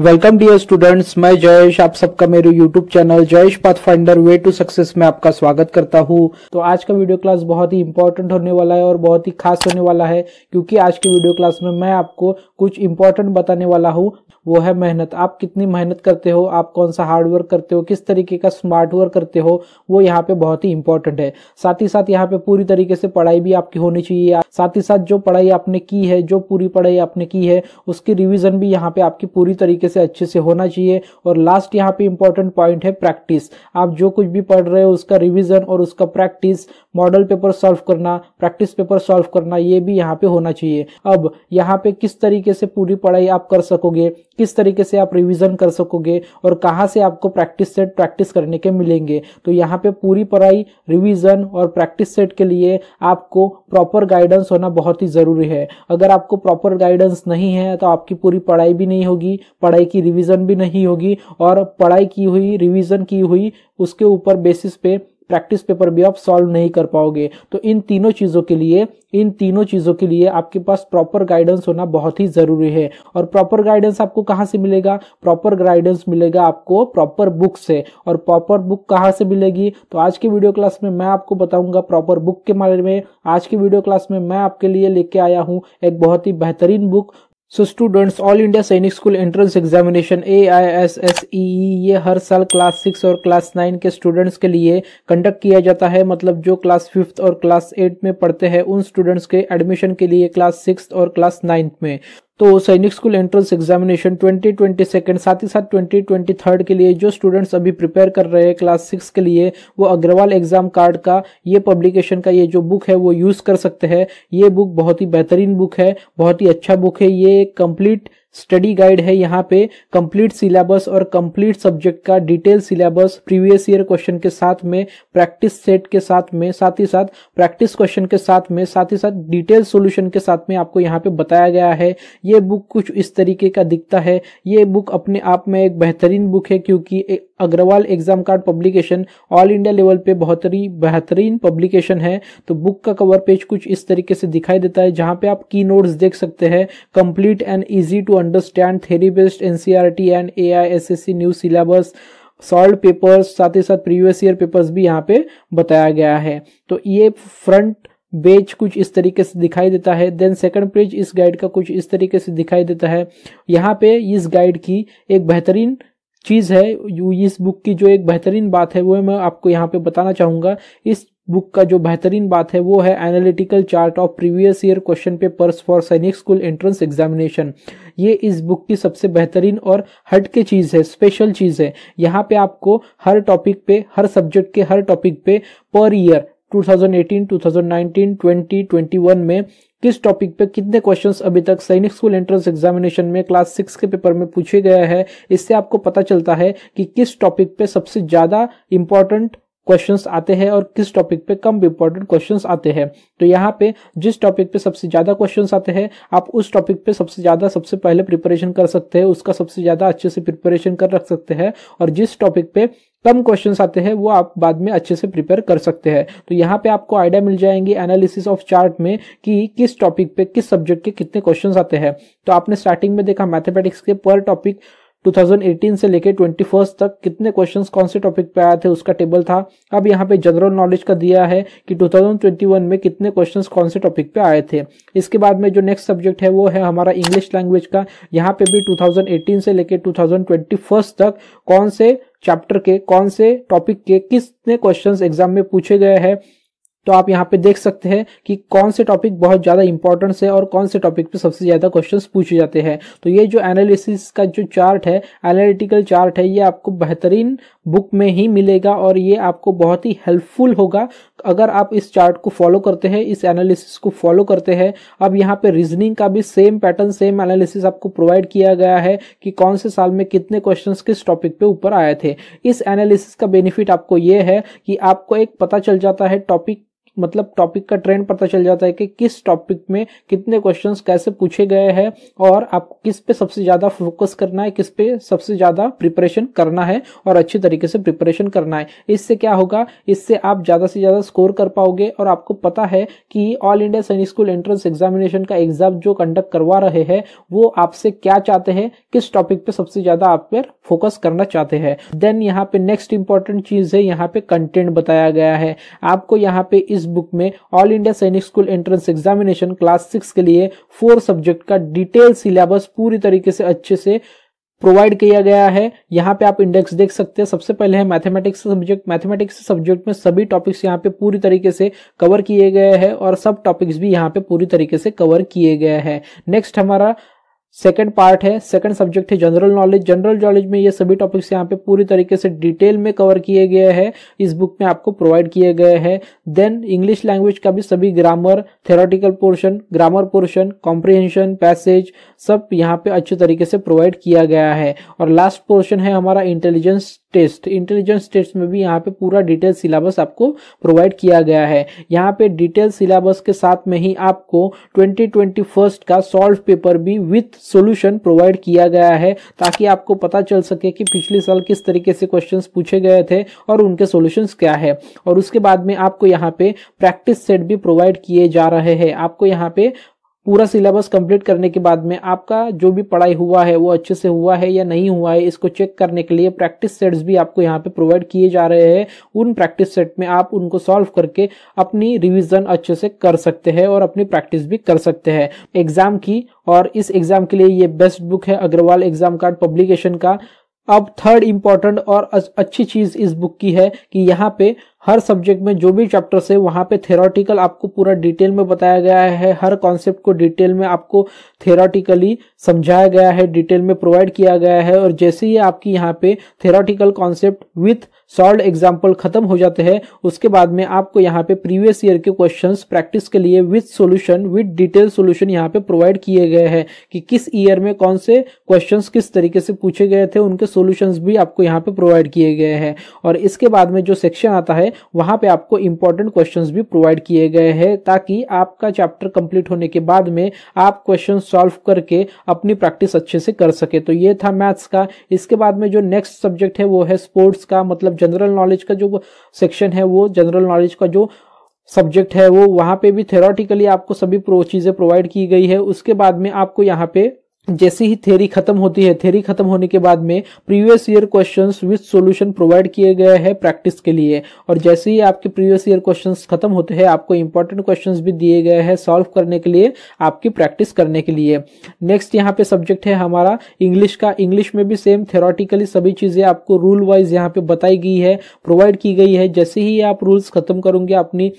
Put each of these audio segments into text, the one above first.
Welcome dear students, मैं जयेश आप सबका मेरे YouTube channel Jayesh pathfinder way to success में आपका स्वागत करता हूं। तो आज का वीडियो क्लास बहुत ही इंपॉर्टेंट होने वाला है और बहुत ही खास होने वाला है, क्योंकि आज के वीडियो क्लास में मैं आपको कुछ इंपॉर्टेंट बताने वाला हूं। वो है मेहनत। आप कितनी मेहनत करते हो, आप कौन सा हार्ड वर्क करते हो, किस तरीके का स्मार्ट वर्क करते हो, वो यहाँ पे बहुत ही इंपॉर्टेंट है। साथ ही साथ यहाँ पे पूरी तरीके से पढ़ाई भी आपकी होनी चाहिए। साथ ही साथ जो पढ़ाई आपने की है, जो पूरी पढ़ाई आपने की है, उसकी रिवीजन भी यहाँ पे आपकी पूरी तरीके से अच्छे से होना चाहिए। और लास्ट यहाँ पे इंपॉर्टेंट पॉइंट है प्रैक्टिस। आप जो कुछ भी पढ़ रहे हो उसका रिवीजन और उसका प्रैक्टिस, मॉडल पेपर सॉल्व करना, प्रैक्टिस पेपर सॉल्व करना, ये भी यहाँ पे होना चाहिए। अब यहाँ पे किस तरीके से पूरी पढ़ाई आप कर सकोगे, किस तरीके से आप रिवीजन कर सकोगे और कहाँ से आपको प्रैक्टिस सेट प्रैक्टिस करने के मिलेंगे, तो यहाँ पे पूरी पढ़ाई, रिवीजन और प्रैक्टिस सेट के लिए आपको प्रॉपर गाइडेंस होना बहुत ही जरूरी है। अगर आपको प्रॉपर गाइडेंस नहीं है तो आपकी पूरी पढ़ाई भी नहीं होगी, पढ़ाई की रिवीजन भी नहीं होगी, और पढ़ाई की हुई, रिवीजन की हुई, उसके ऊपर बेसिस पे प्रैक्टिस पेपर भी आप सॉल्व नहीं कर पाओगे। तो इन तीनों चीजों के लिए आपके पास प्रॉपर गाइडेंस होना बहुत ही जरूरी है। और प्रॉपर गाइडेंस आपको कहाँ से मिलेगा? प्रॉपर गाइडेंस मिलेगा आपको प्रॉपर बुक से। और प्रॉपर बुक कहाँ से मिलेगी? तो आज के वीडियो क्लास में मैं आपको बताऊंगा प्रॉपर बुक के बारे में। आज की वीडियो क्लास में मैं आपके लिए लेके आया हूँ एक बहुत ही बेहतरीन book. So students, all India सैनिक स्कूल एंट्रेंस एग्जामिनेशन AISSEE ये हर साल क्लास 6 और क्लास 9 के स्टूडेंट्स के लिए कंडक्ट किया जाता है। मतलब जो क्लास 5th और क्लास 8 में पढ़ते हैं उन स्टूडेंट्स के एडमिशन के लिए क्लास 6 और क्लास 9 में। तो सैनिक स्कूल एंट्रेंस एग्जामिनेशन 2022 साथ ही साथ 2023 के लिए जो स्टूडेंट्स अभी प्रिपेयर कर रहे हैं क्लास 6 के लिए, वो अग्रवाल एग्जाम कार्ड का ये पब्लिकेशन का ये जो बुक है वो यूज कर सकते हैं। ये बुक बहुत ही बेहतरीन बुक है, बहुत ही अच्छा बुक है। ये एक कंप्लीट स्टडी गाइड है। यहाँ पे कंप्लीट सिलेबस और कंप्लीट सब्जेक्ट का detail syllabus previous year question के साथ में, प्रैक्टिस सेट के साथ में, साथ ही साथ प्रैक्टिस क्वेश्चन के साथ में, साथ ही साथ डिटेल सॉल्यूशन के साथ में आपको यहाँ पे बताया गया है। ये बुक कुछ इस तरीके का दिखता है। ये बुक अपने आप में एक बेहतरीन बुक है, क्योंकि Agarwal exam card publication all India level पे बहुत ही बेहतरीन पब्लिकेशन है। तो बुक का कवर पेज कुछ इस तरीके से दिखाई देता है, जहां पे आप की नोट्स देख सकते हैं। Complete and easy to understand theory based NCERT and AISSE new syllabus, solve papers, साथ ही साथ प्रीवियस ईयर पेपर्स भी यहाँ पे बताया गया है। तो ये फ्रंट पेज कुछ इस तरीके से दिखाई देता है। देन सेकंड पेज इस गाइड का कुछ इस तरीके से दिखाई देता है। यहाँ पे इस गाइड की एक बेहतरीन चीज है, इस बुक की जो एक बेहतरीन बात है वो मैं आपको यहाँ पे बताना चाहूंगा। इस बुक का जो बेहतरीन बात है वो है analytical chart of previous year question papers for सैनिक स्कूल एंट्रेंस एग्जामिनेशन। ये इस बुक की सबसे बेहतरीन और हटके चीज है, स्पेशल चीज है। यहाँ पे आपको हर टॉपिक पे, हर सब्जेक्ट के हर टॉपिक पे पर ईयर 2018, 2019, 2021 में किस टॉपिक पे कितने क्वेश्चंस अभी तक सैनिक स्कूल एंट्रेंस एग्जामिनेशन में क्लास 6 के पेपर में पूछे गए हैं, इससे आपको पता चलता है कि किस टॉपिक पे सबसे ज्यादा इंपॉर्टेंट क्वेश्चंस आते हैं और किस टॉपिक पे कम इंपॉर्टेंट क्वेश्चंस आते हैं। तो यहाँ पे जिस टॉपिक पे सबसे ज्यादा क्वेश्चंस आते हैं, आप उस टॉपिक पे सबसे पहले प्रिपरेशन कर सकते हैं, उसका सबसे ज्यादा अच्छे से प्रिपरेशन कर रख सकते हैं। और जिस टॉपिक पे कम क्वेश्चंस आते हैं वो आप बाद में अच्छे से प्रिपेयर कर सकते हैं। तो यहाँ पे आपको आइडिया मिल जाएंगे एनालिसिस ऑफ चार्ट में कि किस टॉपिक पे, किस सब्जेक्ट के कितने क्वेश्चंस आते हैं। तो आपने स्टार्टिंग में देखा मैथमेटिक्स के पर टॉपिक 2018 से लेके 21 तक कितने क्वेश्चंस कौन से टॉपिक पे आए थे उसका टेबल था। अब यहाँ पे जनरल नॉलेज का दिया है कि 2021 में कितने क्वेश्चंस कौन से टॉपिक पे आए थे। इसके बाद में जो नेक्स्ट सब्जेक्ट है वो है हमारा इंग्लिश लैंग्वेज का। यहाँ पे भी 2018 से लेके 2021 तक कौन से चैप्टर के, कौन से टॉपिक के कितने क्वेश्चंस एग्जाम में पूछे गए हैं। तो आप यहाँ पे देख सकते हैं कि कौन से टॉपिक बहुत ज्यादा इंपॉर्टेंस है और कौन से टॉपिक पे सबसे ज्यादा क्वेश्चंस पूछे जाते हैं। तो ये जो एनालिसिस का जो चार्ट है, एनालिटिकल चार्ट है, ये आपको बेहतरीन बुक में ही मिलेगा और ये आपको बहुत ही हेल्पफुल होगा अगर आप इस चार्ट को फॉलो करते हैं, इस एनालिसिस को फॉलो करते हैं। अब यहाँ पे रीजनिंग का भी सेम पैटर्न, सेम एनालिसिस आपको प्रोवाइड किया गया है कि कौन से साल में कितने क्वेश्चंस किस टॉपिक पे ऊपर आए थे। इस एनालिसिस का बेनिफिट आपको ये है कि आपको एक पता चल जाता है टॉपिक मतलब टॉपिक का ट्रेंड पता चल जाता है कि किस टॉपिक में कितने क्वेश्चंस कैसे पूछे गए हैं और आपको किस पे सबसे ज्यादा फोकस करना है, किस पे सबसे ज्यादा प्रिपरेशन करना है और अच्छी तरीके से प्रिपरेशन करना है। इससे क्या होगा, इससे आप ज्यादा से ज्यादा स्कोर कर पाओगे और आपको पता है कि ऑल इंडिया सैनिक स्कूल एंट्रेंस एग्जामिनेशन का एग्जाम जो कंडक्ट करवा रहे हैं वो आपसे क्या चाहते हैं, किस टॉपिक पे सबसे ज्यादा आप पर फोकस करना चाहते हैं। देन यहाँ पे नेक्स्ट इंपॉर्टेंट चीज है, यहाँ पे कंटेंट बताया गया है। आपको यहाँ पे इस बुक में ऑल इंडिया सैनिक स्कूल एंट्रेंस एग्जामिनेशन क्लास 6 के लिए 4 सब्जेक्ट का डिटेल सिलेबस पूरी तरीके से अच्छे से प्रोवाइड किया गया है। यहाँ पे आप इंडेक्स देख सकते हैं। सबसे पहले है मैथमेटिक्स सब्जेक्ट। मैथमेटिक्स सब्जेक्ट में सभी टॉपिक्स यहाँ पे पूरी तरीके से कवर किए गए हैं और सब टॉपिक्स भी यहाँ पे पूरी तरीके से कवर किए गए हैं। नेक्स्ट हमारा सेकंड पार्ट है, सेकंड सब्जेक्ट है जनरल नॉलेज। जनरल नॉलेज में ये सभी टॉपिक्स यहाँ पे पूरी तरीके से डिटेल में कवर किए गए हैं, इस बुक में आपको प्रोवाइड किए गए हैं। देन इंग्लिश लैंग्वेज का भी सभी grammar, theoretical portion, grammar portion, comprehension, passage सब यहाँ पे अच्छे तरीके से प्रोवाइड किया गया है। और लास्ट पोर्शन है हमारा इंटेलिजेंस टेस्ट। इंटेलिजेंस टेस्ट में भी यहाँ पे पूरा डिटेल सिलेबस आपको प्रोवाइड किया गया है। यहाँ पे डिटेल सिलेबस के साथ में ही आपको 2021 का सॉल्व पेपर भी विथ सॉल्यूशन प्रोवाइड किया गया है, ताकि आपको पता चल सके कि पिछले साल किस तरीके से क्वेश्चंस पूछे गए थे और उनके सॉल्यूशंस क्या है। और उसके बाद में आपको यहाँ पे प्रैक्टिस सेट भी प्रोवाइड किए जा रहे हैं। आपको यहाँ पे पूरा सिलेबस कंप्लीट करने के बाद में आपका जो भी पढ़ाई हुआ है वो अच्छे से हुआ है या नहीं हुआ है, इसको चेक करने के लिए प्रैक्टिस सेट्स भी आपको यहाँ पे प्रोवाइड किए जा रहे हैं। उन प्रैक्टिस सेट में आप उनको सॉल्व करके अपनी रिवीजन अच्छे से कर सकते हैं और अपनी प्रैक्टिस भी कर सकते हैं एग्जाम की। और इस एग्जाम के लिए ये बेस्ट बुक है अग्रवाल एग्जाम कार्ड पब्लिकेशन का। अब थर्ड इंपॉर्टेंट और अच्छी चीज इस बुक की है कि यहाँ पे हर सब्जेक्ट में जो भी चैप्टर्स है वहां पे थ्योरेटिकल आपको पूरा डिटेल में बताया गया है। हर कॉन्सेप्ट को डिटेल में आपको थ्योरेटिकली समझाया गया है, डिटेल में प्रोवाइड किया गया है। और जैसे ही आपकी यहाँ पे theoretical concept with solved example खत्म हो जाते हैं, उसके बाद में आपको यहाँ पे प्रीवियस ईयर के क्वेश्चंस प्रैक्टिस के लिए with solution, with detail solution यहाँ पे प्रोवाइड किए गए हैं कि किस ईयर में कौन से क्वेश्चंस किस तरीके से पूछे गए थे, उनके सॉल्यूशंस भी आपको यहाँ पे प्रोवाइड किए गए हैं। और इसके बाद में जो सेक्शन आता है वहां पे आपको इंपॉर्टेंट क्वेश्चंस भी प्रोवाइड किए गए हैं, ताकि आपका चैप्टर कंप्लीट होने के बाद में आप क्वेश्चन सॉल्व करके अपनी प्रैक्टिस अच्छे से कर सके। तो ये था मैथ्स का। इसके बाद में जो नेक्स्ट सब्जेक्ट है वो है स्पोर्ट्स का, मतलब जनरल नॉलेज का जो सेक्शन है वो जनरल नॉलेज का जो सब्जेक्ट है वो वहां पे भी थ्योरेटिकली आपको सभी चीजें प्रोवाइड की गई है। उसके बाद में आपको यहाँ पे जैसे ही थ्योरी खत्म होती है, थ्योरी खत्म होने के बाद में previous year questions with solution provide किए गए हैं प्रैक्टिस के लिए। और जैसे ही आपके प्रीवियस ईयर क्वेश्चंस खत्म होते हैं आपको इंपॉर्टेंट क्वेश्चंस भी दिए गए हैं सॉल्व करने के लिए, आपकी प्रैक्टिस करने के लिए। नेक्स्ट यहाँ पे सब्जेक्ट है हमारा इंग्लिश का। इंग्लिश में भी सेम थ्योरेटिकली सभी चीजें आपको रूल वाइज यहाँ पे बताई गई है, प्रोवाइड की गई है। जैसे ही आप रूल्स खत्म करोगे, अपनी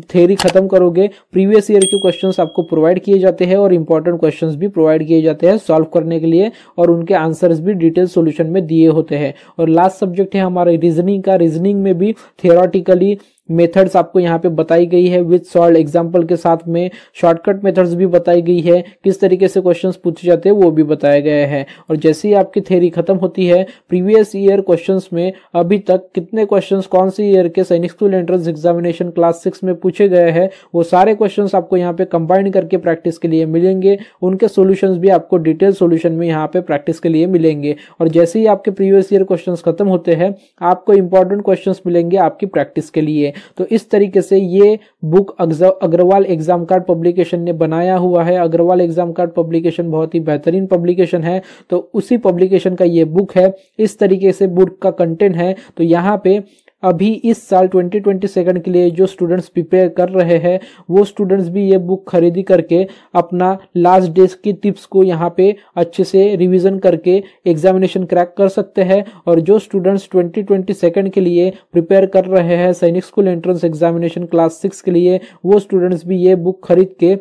थ्योरी खत्म करोगे, प्रीवियस ईयर के क्वेश्चंस आपको प्रोवाइड किए जाते हैं और इंपॉर्टेंट क्वेश्चंस भी प्रोवाइड किए जाते हैं सॉल्व करने के लिए, और उनके आंसर्स भी डिटेल सॉल्यूशन में दिए होते हैं। और लास्ट सब्जेक्ट है हमारा रीजनिंग का। रीजनिंग में भी थ्योरेटिकली मेथड्स आपको यहाँ पे बताई गई है विद सॉल्व एग्जाम्पल के साथ में, शॉर्टकट मेथड्स भी बताई गई है, किस तरीके से क्वेश्चंस पूछे जाते हैं वो भी बताए गए हैं। और जैसे ही आपकी थ्योरी खत्म होती है, प्रीवियस ईयर क्वेश्चंस में अभी तक कितने क्वेश्चंस कौन से ईयर के सैनिक स्कूल एंट्रेंस एग्जामिनेशन क्लास 6 में पूछे गए हैं, वो सारे क्वेश्चंस आपको यहाँ पे कंबाइन करके प्रैक्टिस के लिए मिलेंगे। उनके सोल्यूशंस भी आपको डिटेल सोल्यूशन में यहाँ पे प्रैक्टिस के लिए मिलेंगे। और जैसे ही आपके प्रीवियस ईयर क्वेश्चंस खत्म होते हैं, आपको इंपॉर्टेंट क्वेश्चंस मिलेंगे आपकी प्रैक्टिस के लिए। तो इस तरीके से ये book Agarwal exam card publication ने बनाया हुआ है। अग्रवाल एग्जाम कार्ड पब्लिकेशन बहुत ही बेहतरीन पब्लिकेशन है, तो उसी पब्लिकेशन का ये बुक है। इस तरीके से बुक का कंटेंट है। तो यहाँ पे अभी इस साल 2022 के लिए जो स्टूडेंट्स प्रिपेयर कर रहे हैं, वो स्टूडेंट्स भी ये बुक खरीदी करके अपना लास्ट डेज की टिप्स को यहाँ पे अच्छे से रिवीजन करके एग्जामिनेशन क्रैक कर सकते हैं। और जो स्टूडेंट्स 2022 के लिए प्रिपेयर कर रहे हैं सैनिक स्कूल एंट्रेंस एग्जामिनेशन क्लास 6 के लिए, वो स्टूडेंट्स भी ये बुक खरीद के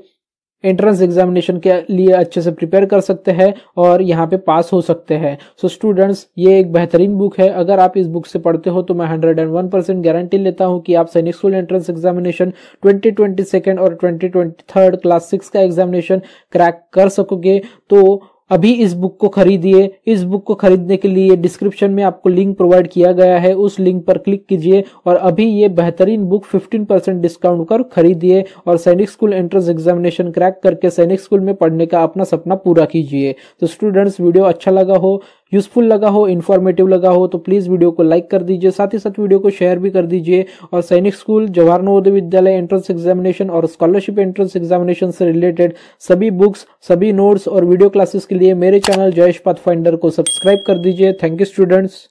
एंट्रेंस एग्जामिनेशन के लिए अच्छे से प्रिपेयर कर सकते हैं और यहाँ पे पास हो सकते हैं। सो स्टूडेंट्स, ये एक बेहतरीन बुक है। अगर आप इस बुक से पढ़ते हो तो मैं 101% गारंटी लेता हूँ कि आप सैनिक स्कूल एंट्रेंस एग्जामिनेशन 2022 और 2023 क्लास 6 का एग्जामिनेशन क्रैक कर सकोगे। तो अभी इस बुक को खरीदिए। इस बुक को खरीदने के लिए डिस्क्रिप्शन में आपको लिंक प्रोवाइड किया गया है, उस लिंक पर क्लिक कीजिए और अभी ये बेहतरीन बुक 15% डिस्काउंट कर खरीदिए और सैनिक स्कूल एंट्रेंस एग्जामिनेशन क्रैक करके सैनिक स्कूल में पढ़ने का अपना सपना पूरा कीजिए। तो स्टूडेंट्स, वीडियो अच्छा लगा हो, यूजफुल लगा हो, इन्फॉर्मेटिव लगा हो तो प्लीज वीडियो को लाइक कर दीजिए, साथ ही साथ वीडियो को शेयर भी कर दीजिए। और सैनिक school, Jawahar Navodaya Vidyalaya entrance examination और स्कॉलरशिप एंट्रेंस एग्जामिनेशन से रिलेटेड सभी बुक्स, सभी नोट्स और वीडियो क्लासेस के लिए मेरे चैनल जयेश पाथफाइंडर को सब्सक्राइब कर दीजिए। Thank you students.